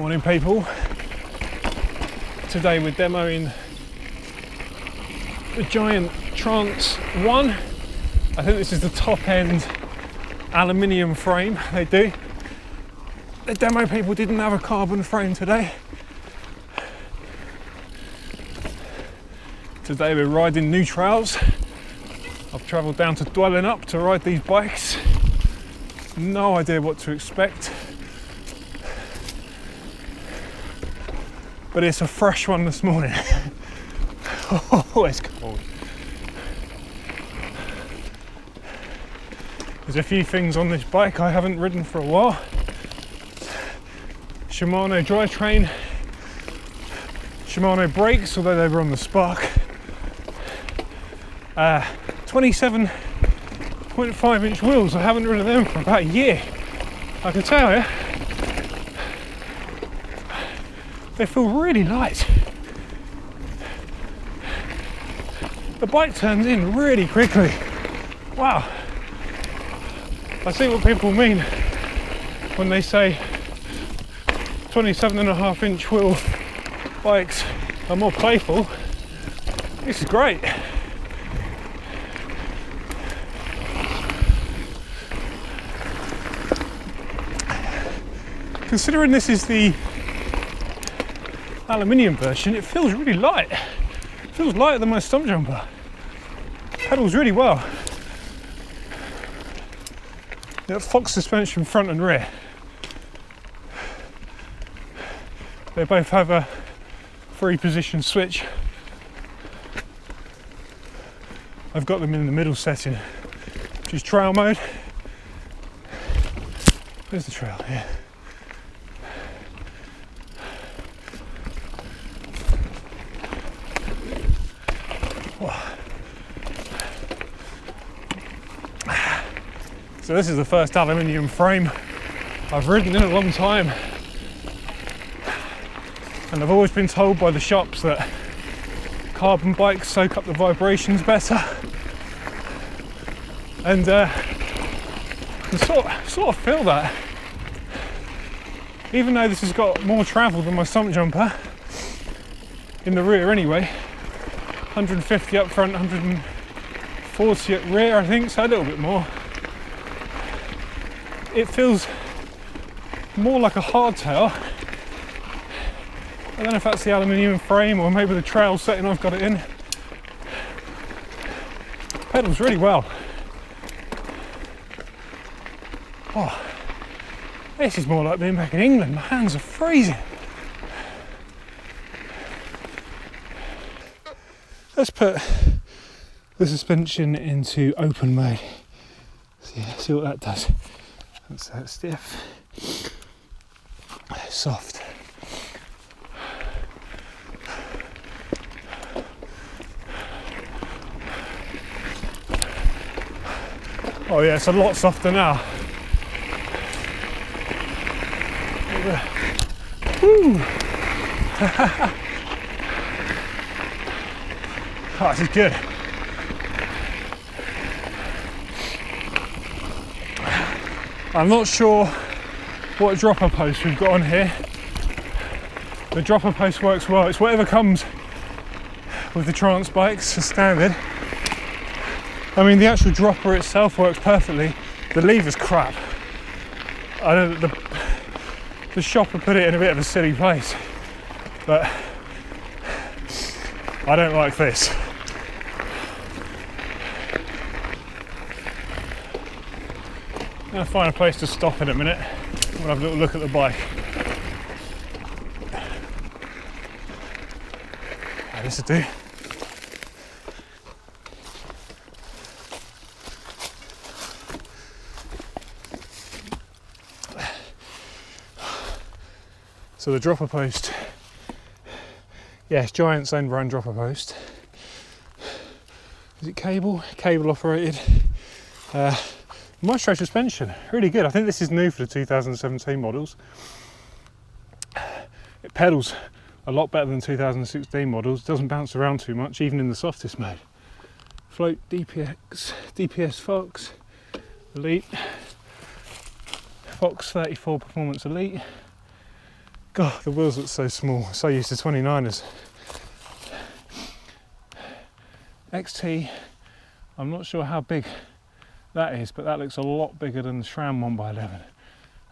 Morning people. Today we're demoing the Giant Trance 1. I think this is the top end aluminium frame they do. The demo people didn't have a carbon frame today. Today we're riding new trails. I've travelled down to Dwelling Up to ride these bikes. No idea what to expect. But it's a fresh one this morning. Oh, it's cold. There's a few things on this bike I haven't ridden for a while. Shimano drivetrain, Shimano brakes, although they were on the Spark. 27.5 inch wheels, I haven't ridden them for about a year. I can tell you, they feel really light. The bike turns in really quickly. Wow. I see what people mean when they say 27.5 inch wheel bikes are more playful. This is great. Considering this is the aluminium version, it feels really light. It feels lighter than my stump jumper. Pedals really well. Fox suspension front and rear. They both have a 3-position switch. I've got them in the middle setting, which is trail mode. There's the trail here. So this is the first aluminium frame I've ridden in a long time, and I've always been told by the shops that carbon bikes soak up the vibrations better, and I can sort of feel that. Even though this has got more travel than my stump jumper in the rear anyway, 150 up front, 140 at rear I think, so a little bit more. It feels more like a hardtail. I don't know if that's the aluminium frame or maybe the trail setting I've got it in. Pedals really well. Oh, this is more like being back in England. My hands are freezing. Let's put the suspension into open mode. See what that does. That's that stiff, soft. Oh yeah, it's a lot softer now. Woo! Oh, this is good. I'm not sure what dropper post we've got on here. The dropper post works well. It's whatever comes with the Trance bikes as standard. I mean, the actual dropper itself works perfectly. The lever's crap. I know that the shopper put it in a bit of a silly place, but I don't like this. I'm going to find a place to stop in a minute. We'll have a little look at the bike. This will do. So the dropper post, yes, Giant's own brand dropper post. Is it cable? Cable operated. Maestro suspension, really good. I think this is new for the 2017 models. It pedals a lot better than 2016 models. Doesn't bounce around too much, even in the softest mode. Float DPS Fox Elite, Fox 34 Performance Elite. God, the wheels look so small. So used to 29ers. XT, I'm not sure how big that is, but that looks a lot bigger than the SRAM 1x11.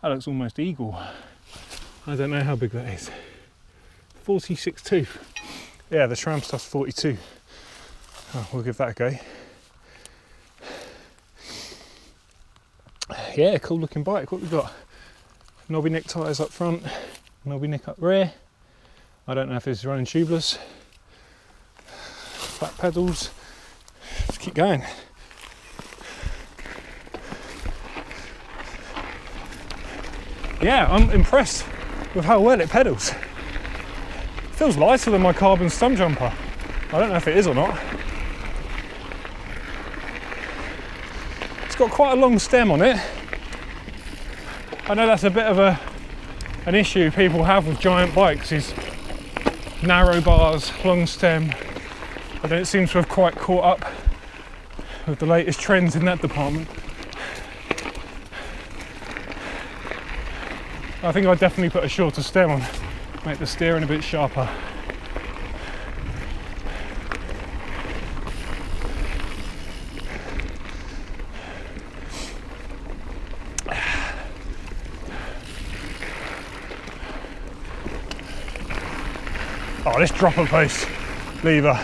That looks almost eagle. I don't know how big that is. 46.2. Yeah, the SRAM stuff's 42. Oh, we'll give that a go. Yeah, cool looking bike. What we got? Knobby neck tyres up front, knobby neck up rear. I don't know if this is running tubeless. Flat pedals. Let's keep going. Yeah, I'm impressed with how well it pedals. It feels lighter than my carbon stump jumper. I don't know if it is or not. It's got quite a long stem on it. I know that's a bit of an issue people have with giant bikes, is narrow bars, long stem. I don't seem to have quite caught up with the latest trends in that department. I think I'd definitely put a shorter stem on, make the steering a bit sharper. Oh, this dropper post lever,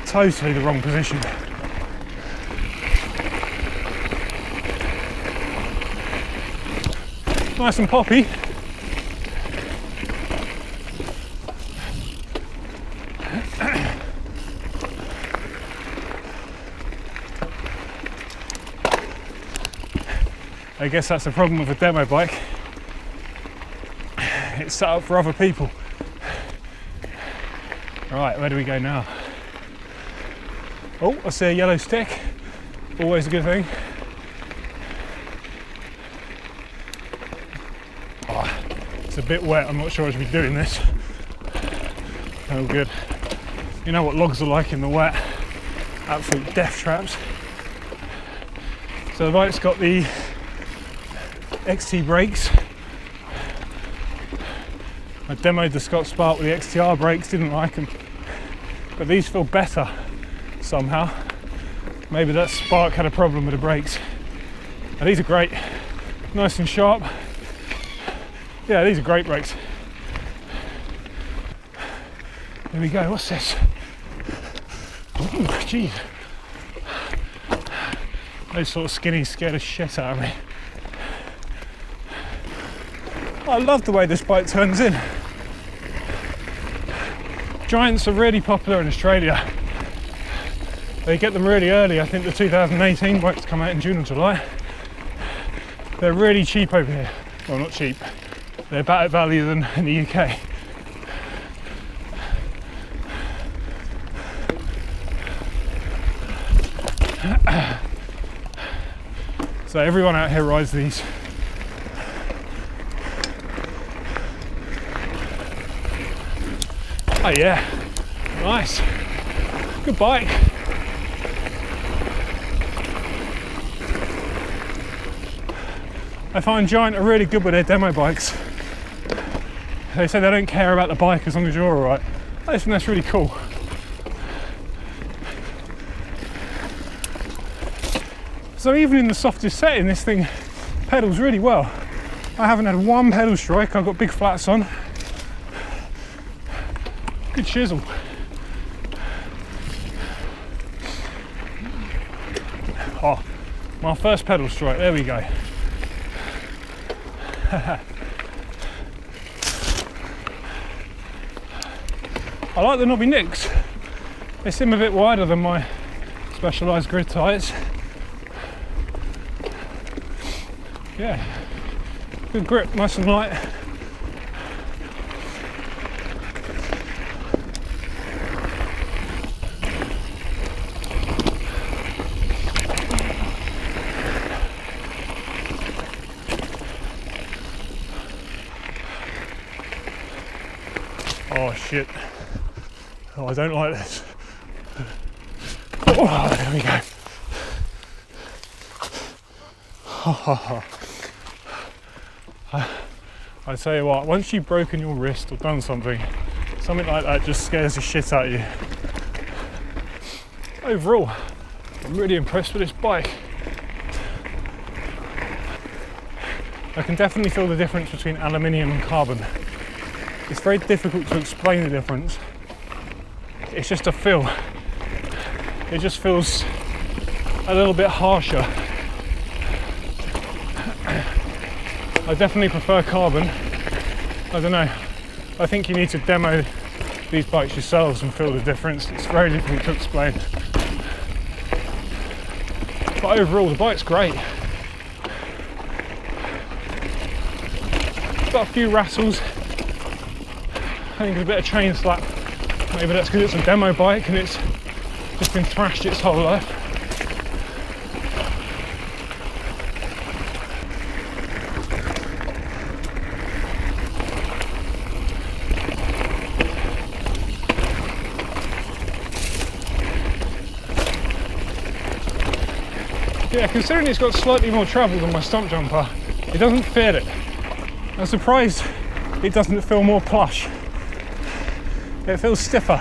totally the wrong position. Nice and poppy. I guess that's the problem with a demo bike. It's set up for other people. Right, where do we go now? Oh, I see a yellow stick. Always a good thing. Oh, it's a bit wet. I'm not sure I should be doing this. Oh, good. You know what logs are like in the wet? Absolute death traps. So the bike's got the XT brakes. I demoed the Scott Spark with the XTR brakes, didn't like them, but these feel better somehow. Maybe that Spark had a problem with the brakes. Now, these are great, nice and sharp. Yeah, these are great brakes. Here we go, what's this? Ooh, geez. Those sort of skinnies scared the shit out of me. I love the way this bike turns in. Giants are really popular in Australia. They get them really early. I think the 2018 bikes come out in June or July. They're really cheap over here. Well, not cheap. They're better value than in the UK. So everyone out here rides these. Oh yeah, nice, good bike. I find Giant are really good with their demo bikes. They say they don't care about the bike as long as you're alright. I just think that's really cool. So even in the softest setting, this thing pedals really well. I haven't had one pedal strike. I've got big flats on. Good chisel. Oh, my first pedal strike, there we go. I like the knobby nicks. They seem a bit wider than my Specialized grid tyres. Yeah, good grip, nice and light. Oh shit. Oh, I don't like this. Oh, there we go. I tell you what, once you've broken your wrist or done something like that just scares the shit out of you. Overall, I'm really impressed with this bike. I can definitely feel the difference between aluminium and carbon. It's very difficult to explain the difference. It's just a feel. It just feels a little bit harsher. I definitely prefer carbon. I don't know. I think you need to demo these bikes yourselves and feel the difference. It's very difficult to explain. But overall, the bike's great. It's got a few rattles. I think a bit of chain slap. Maybe that's because it's a demo bike and it's just been thrashed its whole life. Yeah, considering it's got slightly more travel than my stump jumper, it doesn't fit it. I'm surprised it doesn't feel more plush. It feels stiffer.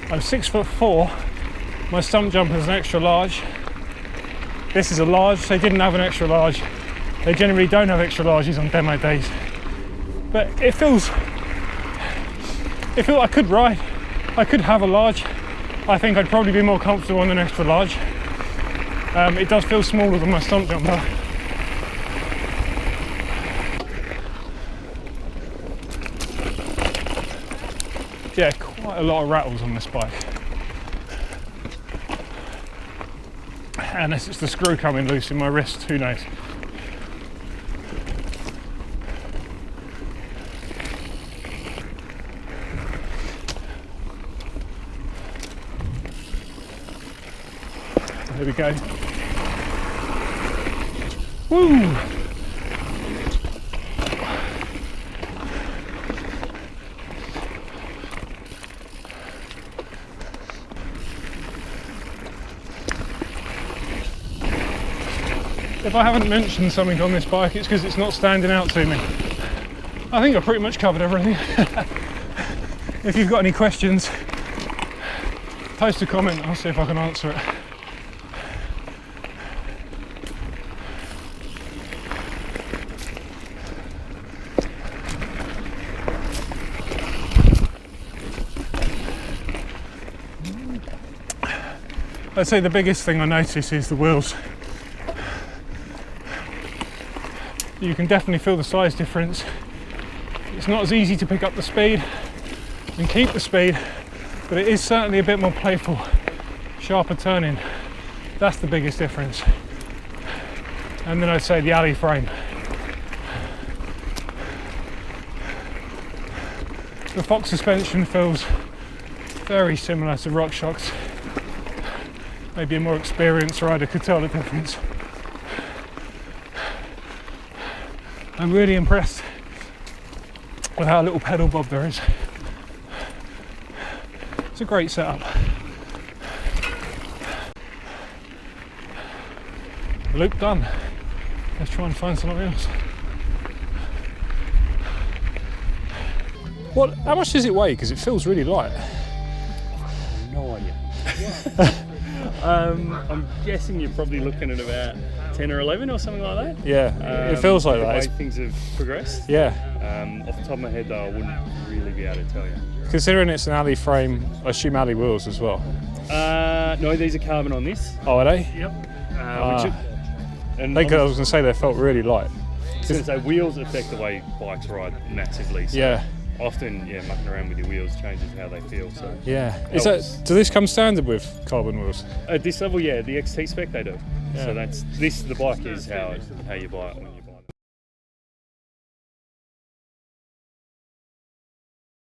I'm 6'4". My stump jumper is an extra large. This is a large. They didn't have an extra large. They generally don't have extra larges on demo days. But it feels I could ride. I could have a large. I think I'd probably be more comfortable on an extra large. It does feel smaller than my stump jumper. Yeah, quite a lot of rattles on this bike. Unless it's the screw coming loose in my wrist, who knows. There we go. Woo! If I haven't mentioned something on this bike, it's because it's not standing out to me. I think I've pretty much covered everything. If you've got any questions, post a comment, I'll see if I can answer it. I'd say the biggest thing I notice is the wheels. You can definitely feel the size difference. It's not as easy to pick up the speed and keep the speed, but it is certainly a bit more playful, sharper turning. That's the biggest difference. And then I'd say the alley frame. The Fox suspension feels very similar to RockShox. Maybe a more experienced rider could tell the difference. I'm really impressed with how little pedal bob there is. It's a great setup. Loop done. Let's try and find something else. How much does it weigh? Because it feels really light. No idea. I'm guessing you're probably looking at about 10 or 11 or something like that. Yeah, it feels like the that. way things have progressed. Yeah. Off the top of my head though, I wouldn't really be able to tell you. Considering it's an alley frame, I assume alley wheels as well. No, these are carbon on this. Oh, are they? Yep. I was going to say they felt really light. So wheels affect the way bikes ride massively. So yeah. Often, mucking around with your wheels changes how they feel. So yeah. Does this come standard with carbon wheels? At this level, yeah, the XT Spec they do. Yeah. So the bike is how you buy it.